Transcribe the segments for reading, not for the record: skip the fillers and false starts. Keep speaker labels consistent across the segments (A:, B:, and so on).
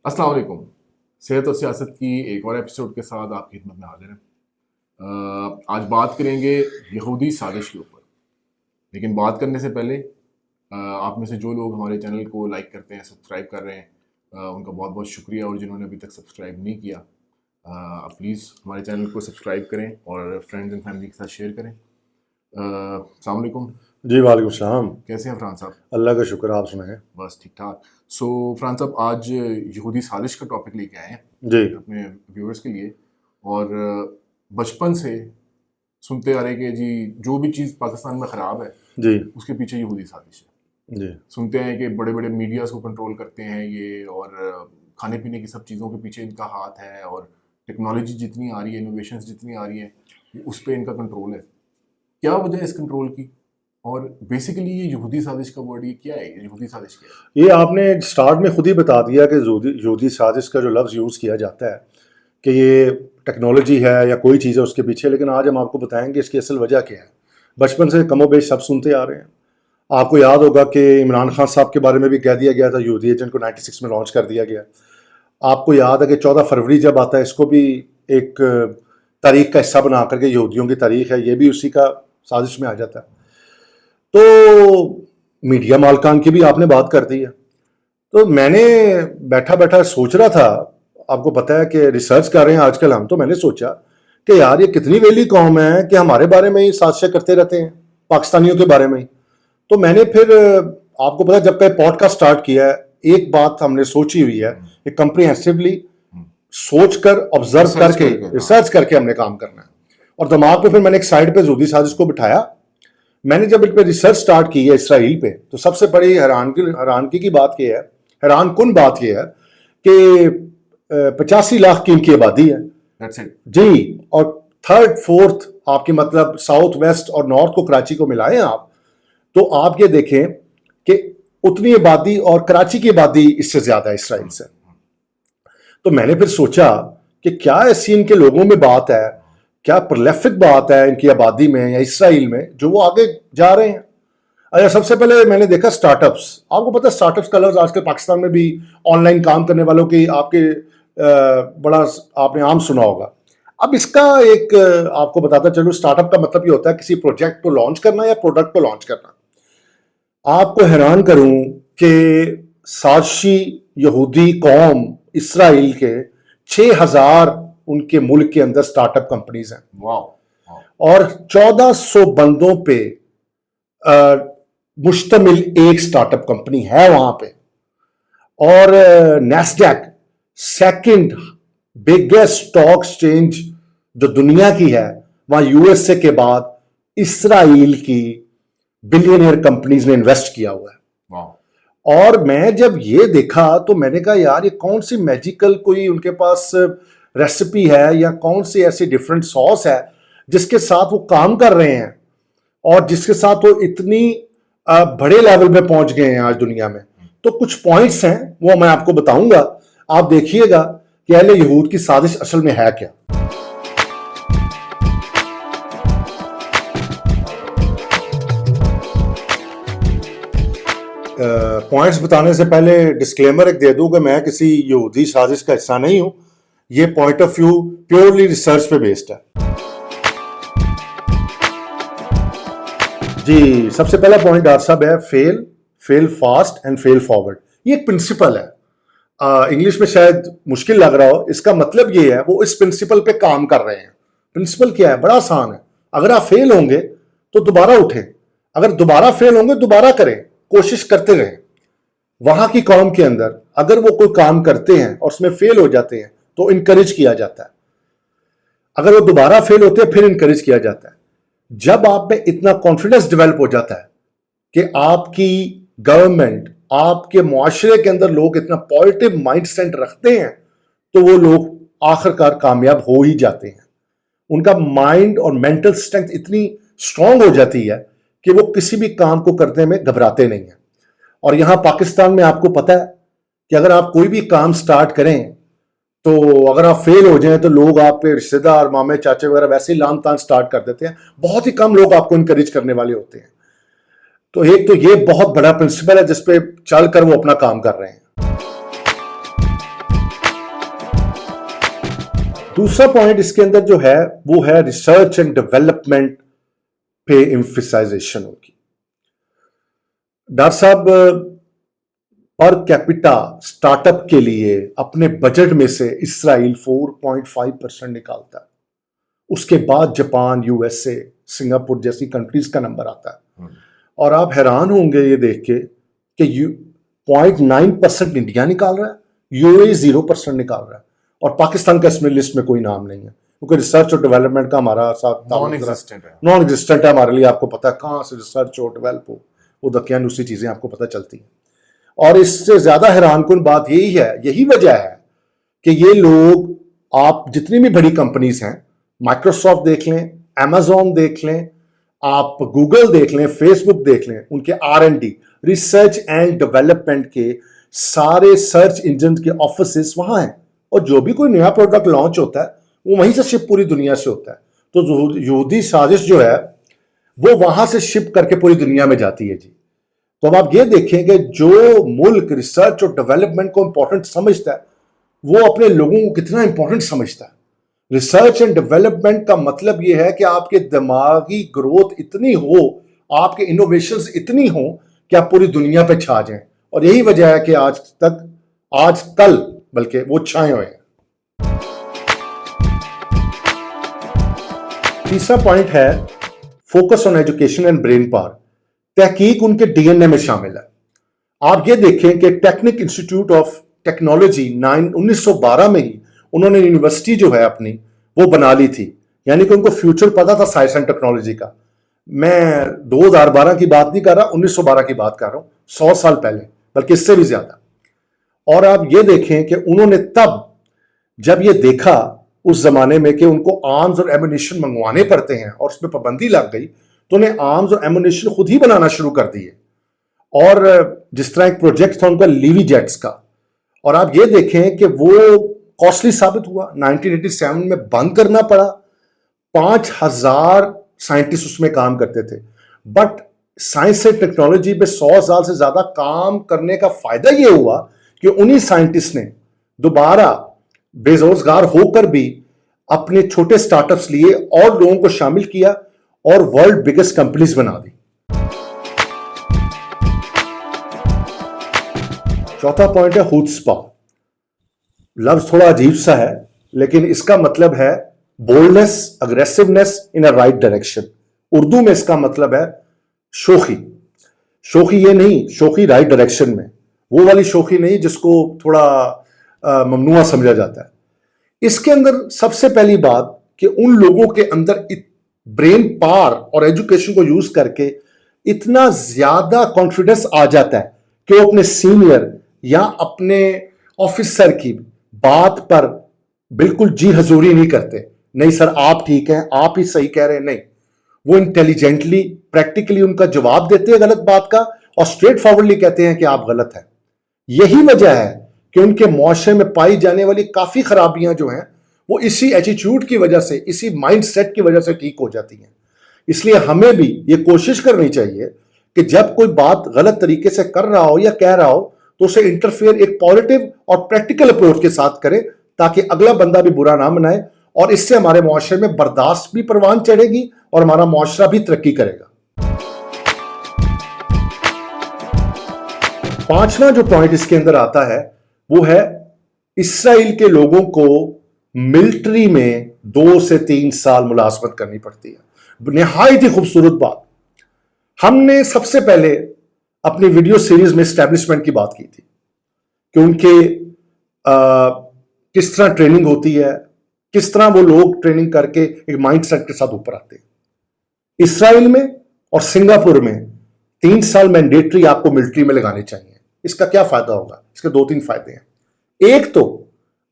A: अस्सलाम वालेकुम। सेहत और सियासत की एक और एपिसोड के साथ आपकी खिदमत में हाजिर हैं। आज बात करेंगे यहूदी साजिश के ऊपर। लेकिन बात करने से पहले आप में से जो लोग हमारे चैनल को लाइक करते हैं, सब्सक्राइब कर रहे हैं, उनका बहुत बहुत शुक्रिया। और जिन्होंने अभी तक सब्सक्राइब नहीं किया, प्लीज़ हमारे चैनल को सब्सक्राइब करें और फ्रेंड्स एंड फैमिली के साथ शेयर करें। अस्सलाम वालेकुम।
B: जी वालेकुम सलाम।
A: कैसे हैं फरहान साहब?
B: अल्लाह का शुक्र, आप सुनाएं।
A: बस ठीक ठाक। सो फरहान साहब, आज यहूदी साजिश का टॉपिक लेके आए हैं
B: जी
A: अपने व्यूअर्स के लिए। और बचपन से सुनते आ रहे कि जी जो भी चीज़ पाकिस्तान में ख़राब है
B: जी
A: उसके पीछे यहूदी साजिश है।
B: जी
A: सुनते हैं कि बड़े बड़े मीडियाज़ को कंट्रोल करते हैं ये, और खाने पीने की सब चीज़ों के पीछे इनका हाथ है, और टेक्नोलॉजी जितनी आ रही है, इनोवेशंस जितनी आ रही है, उस पर इनका कंट्रोल है। क्या वजह है इस कंट्रोल की? और बेसिकली ये यहूदी साजिश का वर्ड, ये क्या है? यहूदी साजिश क्या है?
B: ये आपने स्टार्ट में खुद ही बता दिया कि यहूदी साजिश का जो लफ्ज़ यूज़ किया जाता है कि ये टेक्नोलॉजी है या कोई चीज़ है उसके पीछे, लेकिन आज हम आपको बताएंगे इसकी असल वजह क्या है। बचपन से कमोबेश सब सुनते आ रहे हैं। आपको याद होगा कि इमरान खान साहब के बारे में भी कह दिया गया था, यहूदी एजेंट को 96 में लॉन्च कर दिया गया। आपको याद है कि 14 फरवरी जब आता है, इसको भी एक तारीख का हिस्सा बना करके यहूदियों की तारीख है, ये भी उसी का साजिश में आ जाता है। तो मीडिया मालकान की भी आपने बात कर दी है। तो मैंने बैठा बैठा सोच रहा था, आपको पता है कि रिसर्च कर रहे हैं आजकल हम, तो मैंने सोचा कि यार ये कितनी वेली कौम है कि हमारे बारे में ही साजिशें करते रहते हैं, पाकिस्तानियों के बारे में ही। तो मैंने फिर आपको पता है जब का पॉडकास्ट स्टार्ट किया है, एक बात हमने सोची हुई है कि कंप्रीहेंसिवली सोच कर ऑब्जर्व करके रिसर्च करके हमने काम करना है। और दिमाग पे फिर मैंने एक साइड पे यहूदी साजिश को बिठाया। मैंने जब इस पे रिसर्च स्टार्ट की है इसराइल पे, तो सबसे बड़ी हैरानगी की बात यह है, हैरान कुन बात यह है कि 85 लाख की इनकी आबादी है।
A: That's it.
B: जी, और थर्ड फोर्थ आपकी मतलब साउथ वेस्ट और नॉर्थ को, कराची को मिलाएं आप, तो आप ये देखें कि उतनी आबादी, और कराची की आबादी इससे ज्यादा है इसराइल से। तो मैंने फिर सोचा कि क्या ऐसी इनके लोगों में बात है, क्या प्रोलिफिक बात है इनकी आबादी में या इसराइल में, जो वो आगे जा रहे हैं। अच्छा, सबसे पहले मैंने देखा स्टार्टअप्स। आपको पता है स्टार्टअप्स का लफ्ज़ आजकल पाकिस्तान में भी ऑनलाइन काम करने वालों की आपके बड़ा आपने आम सुना होगा। अब इसका एक आपको बताता चलूं, स्टार्टअप का मतलब ये होता है किसी प्रोजेक्ट को लॉन्च करना या प्रोडक्ट को लॉन्च करना। आपको हैरान करूं कि साजिशी यहूदी कौम इसराइल के 6000 उनके मुल्क के अंदर स्टार्टअप कंपनीज हैं।
A: वाह।
B: और 1400 बंदों पे मुश्तमिल एक स्टार्टअप कंपनी है वहां पे। और Nasdaq second biggest stock exchange जो दुनिया की है, वहां यूएसए के बाद इसराइल की बिलियनियर कंपनीज ने इन्वेस्ट किया हुआ है।
A: वाह।
B: और मैं जब ये देखा तो मैंने कहा यार ये कौन सी मैजिकल कोई उनके पास रेसिपी है या कौन सी ऐसी डिफरेंट सॉस है जिसके साथ वो काम कर रहे हैं और जिसके साथ वो इतनी बड़े लेवल पे पहुंच गए हैं आज दुनिया में। तो कुछ पॉइंट्स हैं वो मैं आपको बताऊंगा, आप देखिएगा कि अहले यहूद की साजिश असल में है क्या। पॉइंट्स बताने से पहले डिस्क्लेमर एक दे दूं कि मैं किसी यहूदी साजिश का हिस्सा नहीं हूं। ये point of view purely research पे बेस्ड है। जी, सबसे पहला पॉइंट डॉक्टर साहब है fail fast and fail forward. ये एक प्रिंसिपल है, इंग्लिश में शायद मुश्किल लग रहा हो। इसका मतलब ये है वो इस प्रिंसिपल पे काम कर रहे हैं। प्रिंसिपल क्या है? बड़ा आसान है। अगर आप फेल होंगे तो दोबारा उठें, अगर दोबारा फेल होंगे दोबारा करें, कोशिश करते रहें। वहां की कौम के अंदर अगर वो कोई काम करते हैं और उसमें फेल हो जाते हैं तो इनकरेज किया जाता है, अगर वो दोबारा फेल होते हैं फिर इनकरेज किया जाता है। जब आप में इतना कॉन्फिडेंस डेवलप हो जाता है कि आपकी गवर्नमेंट, आपके मुआशरे के अंदर लोग इतना पॉजिटिव माइंडसेट रखते हैं, तो वो लोग आखिरकार कामयाब हो ही जाते हैं। उनका माइंड और मेंटल स्ट्रेंथ इतनी स्ट्रांग हो जाती है कि वो किसी भी काम को करने में घबराते नहीं है। और यहां पाकिस्तान में आपको पता है कि अगर आप कोई भी काम स्टार्ट करें तो अगर आप फेल हो जाएं तो लोग आप पे, रिश्तेदार, मामे चाचे वगैरह वैसे ही लान तान स्टार्ट कर देते हैं। बहुत ही कम लोग आपको इनकरेज करने वाले होते हैं। तो एक तो ये बहुत बड़ा प्रिंसिपल है जिसपे चलकर वो अपना काम कर रहे हैं। दूसरा पॉइंट इसके अंदर जो है वो है रिसर्च एंड डेवलपमेंट पे एम्फसाइजेशन होगी। डॉक्टर साहब पर कैपिटा स्टार्टअप के लिए अपने बजट में से इसराइल 4.5% निकालता है, उसके बाद जापान, यूएसए, सिंगापुर जैसी कंट्रीज का नंबर आता है। और आप हैरान होंगे ये देख के कि 0.9% इंडिया निकाल रहा है, यूएई 0% निकाल रहा है, और पाकिस्तान का इसमें लिस्ट में कोई नाम नहीं है क्योंकि रिसर्च और डेवलपमेंट का हमारा साथ नॉन एग्जिस्टेंट है हमारे लिए। आपको पता है कहाँ से रिसर्च और डेवलप हो, वो दकियानुसी चीजें आपको पता चलती हैं। और इससे ज्यादा हैरानकुन बात यही है, यही वजह है कि ये लोग, आप जितनी भी बड़ी कंपनीज हैं, माइक्रोसॉफ्ट देख लें, अमेजॉन देख लें, आप गूगल देख लें, फेसबुक देख लें, उनके R&D रिसर्च एंड डेवलपमेंट के सारे सर्च इंजन के ऑफिसेस वहां हैं, और जो भी कोई नया प्रोडक्ट लॉन्च होता है वो वहीं से शिप पूरी दुनिया से होता है। तो यहूदी साजिश जो है वो वहां से शिप करके पूरी दुनिया में जाती है जी। तो अब आप ये देखें कि जो मुल्क रिसर्च और डेवलपमेंट को इंपॉर्टेंट समझता है वो अपने लोगों को कितना इंपॉर्टेंट समझता है। रिसर्च एंड डेवलपमेंट का मतलब ये है कि आपके दिमागी ग्रोथ इतनी हो, आपके इनोवेशंस इतनी हो कि आप पूरी दुनिया पे छा जाएं, और यही वजह है कि आज कल बल्कि वो छाए हुए हैं। तीसरा पॉइंट है focus on education and brain power. तहकीक उनके डीएनए में शामिल है। आप ये देखें कि टेक्निक इंस्टीट्यूट ऑफ टेक्नोलॉजी 1912 में ही उन्होंने यूनिवर्सिटी जो है अपनी वो बना ली थी, यानी कि उनको फ्यूचर पता था साइंस एंड टेक्नोलॉजी का। मैं 2012 की बात नहीं कर रहा, 1912 की बात कर रहा हूं, 100 साल पहले, बल्कि इससे भी ज्यादा। और आप ये देखें कि उन्होंने तब जब ये देखा उस जमाने में कि उनको आर्म्स और एमुनिशन मंगवाने पड़ते हैं और उसमें पाबंदी लग गई, तो उन्हें आर्म्स और एमुनिशन खुद ही बनाना शुरू कर दिए। और जिस तरह एक प्रोजेक्ट था उनका लीवी जेट्स का, और आप ये देखें कि वो कॉस्टली साबित हुआ। 1987 में बंद करना पड़ा। 5000 साइंटिस्ट उसमें काम करते थे, बट साइंस से टेक्नोलॉजी पे 100 साल से ज्यादा काम करने का फायदा ये हुआ कि उन्हीं साइंटिस्ट ने दोबारा बेरोजगार होकर भी अपने छोटे स्टार्टअप्स लिए और लोगों को शामिल किया और वर्ल्ड बिगेस्ट कंपनीज बना दी। चौथा पॉइंट है हुत्सपा। लफ्ज थोड़ा अजीब सा है, लेकिन इसका मतलब है boldness, aggressiveness in a right direction. Urdu में इसका मतलब है शोखी। शोखी ये नहीं, शोखी राइट डायरेक्शन में, वो वाली शोखी नहीं जिसको थोड़ा ममनुआ समझा जाता है। इसके अंदर सबसे पहली बात कि उन लोगों के अंदर ब्रेन पावर और एजुकेशन को यूज करके इतना ज्यादा कॉन्फिडेंस आ जाता है कि वो अपने सीनियर या अपने ऑफिसर की बात पर बिल्कुल जी हजूरी नहीं करते। नहीं सर आप ठीक हैं, आप ही सही कह रहे हैं, नहीं, वो इंटेलिजेंटली प्रैक्टिकली उनका जवाब देते हैं गलत बात का और स्ट्रेट फॉरवर्डली कहते हैं कि आप गलत हैं। यही वजह है कि उनके मुआशरे में पाई जाने वाली काफी खराबियां जो हैं वो इसी एटीट्यूड की वजह से, इसी माइंडसेट की वजह से ठीक हो जाती हैं। इसलिए हमें भी ये कोशिश करनी चाहिए कि जब कोई बात गलत तरीके से कर रहा हो या कह रहा हो तो उसे इंटरफेयर एक पॉजिटिव और प्रैक्टिकल अप्रोच के साथ करें, ताकि अगला बंदा भी बुरा ना मनाए, और इससे हमारे मुआशरे में बर्दाश्त भी परवान चढ़ेगी और हमारा मुआशरा भी तरक्की करेगा। पांचवा जो पॉइंट इसके अंदर आता है वो है इसराइल के लोगों को मिलिट्री में 2 से 3 साल मुलाजमत करनी पड़ती है। निहायत ही खूबसूरत बात। हमने सबसे पहले अपनी वीडियो सीरीज में एस्टैब्लिशमेंट की बात की थी कि उनके किस तरह ट्रेनिंग होती है, किस तरह वो लोग ट्रेनिंग करके एक माइंडसेट के साथ ऊपर आते हैं। इसराइल में और सिंगापुर में 3 साल मैंडेटरी आपको मिलिट्री में लगाने चाहिए। इसका क्या फायदा होगा? इसके 2-3 फायदे हैं। एक तो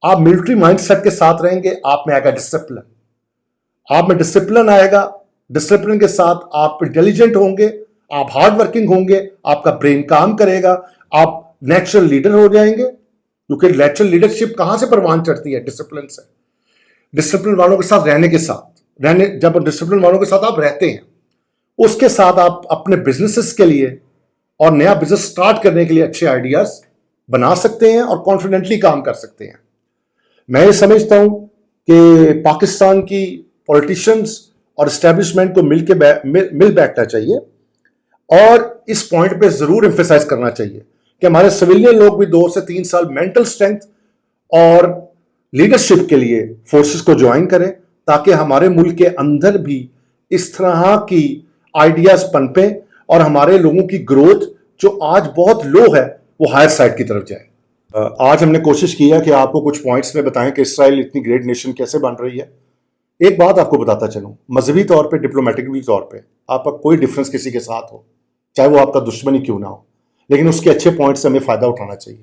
B: आप मिलिट्री माइंडसेट के साथ रहेंगे, आप में आएगा डिसिप्लिन, आप में डिसिप्लिन आएगा, डिसिप्लिन के साथ आप इंटेलिजेंट होंगे, आप हार्ड वर्किंग होंगे, आपका ब्रेन काम करेगा, आप नेचुरल लीडर हो जाएंगे, क्योंकि नेचुरल लीडरशिप कहां से परवान चढ़ती है? डिसिप्लिन से। डिसिप्लिन वालों के साथ रहने के साथ जब डिसिप्लिन वालों के साथ आप रहते हैं, उसके साथ आप अपने बिजनेसेस के लिए और नया बिजनेस स्टार्ट करने के लिए अच्छे आइडियाज बना सकते हैं और कॉन्फिडेंटली काम कर सकते हैं। मैं ये समझता हूं कि पाकिस्तान की पॉलिटिशियंस और इस्टेब्लिशमेंट को मिल बैठना चाहिए और इस पॉइंट पे जरूर एम्फेसाइज करना चाहिए कि हमारे सिविलियन लोग भी 2 से 3 साल मेंटल स्ट्रेंथ और लीडरशिप के लिए फोर्सेस को ज्वाइन करें, ताकि हमारे मुल्क के अंदर भी इस तरह की आइडियाज पनपे और हमारे लोगों की ग्रोथ जो आज बहुत लो है वो हायर साइड की तरफ जाए। आज हमने कोशिश की है कि आपको कुछ पॉइंट्स में बताएं कि इसराइल इतनी ग्रेट नेशन कैसे बन रही है। एक बात आपको बताता चलूं, मजहबी तौर पे, डिप्लोमेटिकली तौर पे आपका कोई डिफरेंस किसी के साथ हो, चाहे वो आपका दुश्मन ही क्यों ना हो, लेकिन उसके अच्छे पॉइंट्स से हमें फायदा उठाना चाहिए,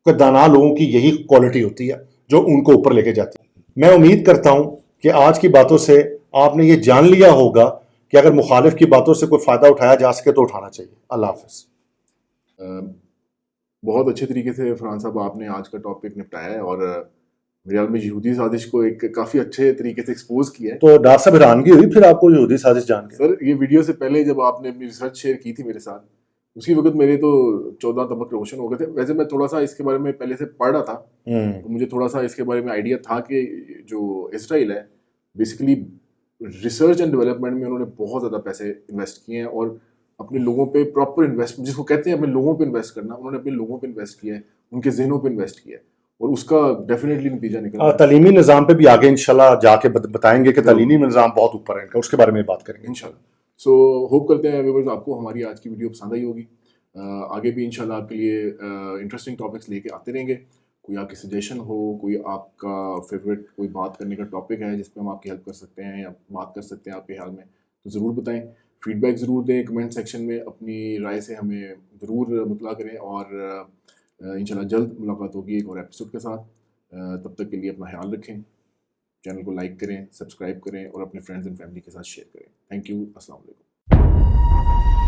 B: क्योंकि दाना लोगों की यही क्वालिटी होती है जो उनको ऊपर लेके जाती है। मैं उम्मीद करता हूं कि आज की बातों से आपने ये जान लिया होगा कि अगर मुखालिफ की बातों से कोई फायदा उठाया जा सके तो उठाना चाहिए। अल्लाह हाफिज।
A: बहुत अच्छे तरीके से फरहान साहब आपने आज का टॉपिक निपटाया है और मेरे ख्याल में यहूदी साजिश को एक काफ़ी अच्छे तरीके से एक्सपोज किया है।
B: तो डॉक्टर साहब हैरानगी हुई फिर आपको यहूदी साजिश जान के?
A: सर ये वीडियो से पहले जब आपने अपनी रिसर्च शेयर की थी मेरे साथ, उसी वक्त मेरे तो 14 तबक रोशन हो गए थे। वैसे मैं थोड़ा सा इसके बारे में पहले से पढ़ रहा था, तो मुझे थोड़ा सा इसके बारे में आइडिया था कि जो इसराइल है बेसिकली रिसर्च एंड डेवलपमेंट में उन्होंने बहुत ज़्यादा पैसे इन्वेस्ट किए हैं और अपने लोगों पे प्रॉपर इन्वेस्ट, जिसको कहते हैं अपने लोगों पे इन्वेस्ट करना, उन्होंने अपने लोगों पे इन्वेस्ट किया है, उनके जहनों पे इन्वेस्ट किया है और उसका डेफिनेटली नतीजा निकला।
B: तालीमी निज़ाम पे भी आगे इंशाल्लाह जाके बताएंगे कि तालीमी निज़ाम बहुत ऊपर है इनका, उसके बारे में बात करेंगे
A: इंशाल्लाह। सो होप करते हैं व्यूअर्स आपको हमारी आज की वीडियो पसंद आई होगी। आगे भी इंशाल्लाह आपके लिए इंटरेस्टिंग टॉपिक्स लेके आते रहेंगे। कोई आपकी सजेशन हो, कोई आपका फेवरेट कोई बात करने का टॉपिक है जिस पे हम आपकी हेल्प कर सकते हैं या बात कर सकते हैं आपके ख्याल में, तो ज़रूर बताएं, फीडबैक ज़रूर दें कमेंट सेक्शन में, अपनी राय से हमें ज़रूर मुतला करें और इंशाल्लाह जल्द मुलाकात होगी एक और एपिसोड के साथ। तब तक के लिए अपना ख्याल रखें, चैनल को लाइक करें, सब्सक्राइब करें और अपने फ्रेंड्स एंड फैमिली के साथ शेयर करें। थैंक यू, अस्सलाम वालेकुम।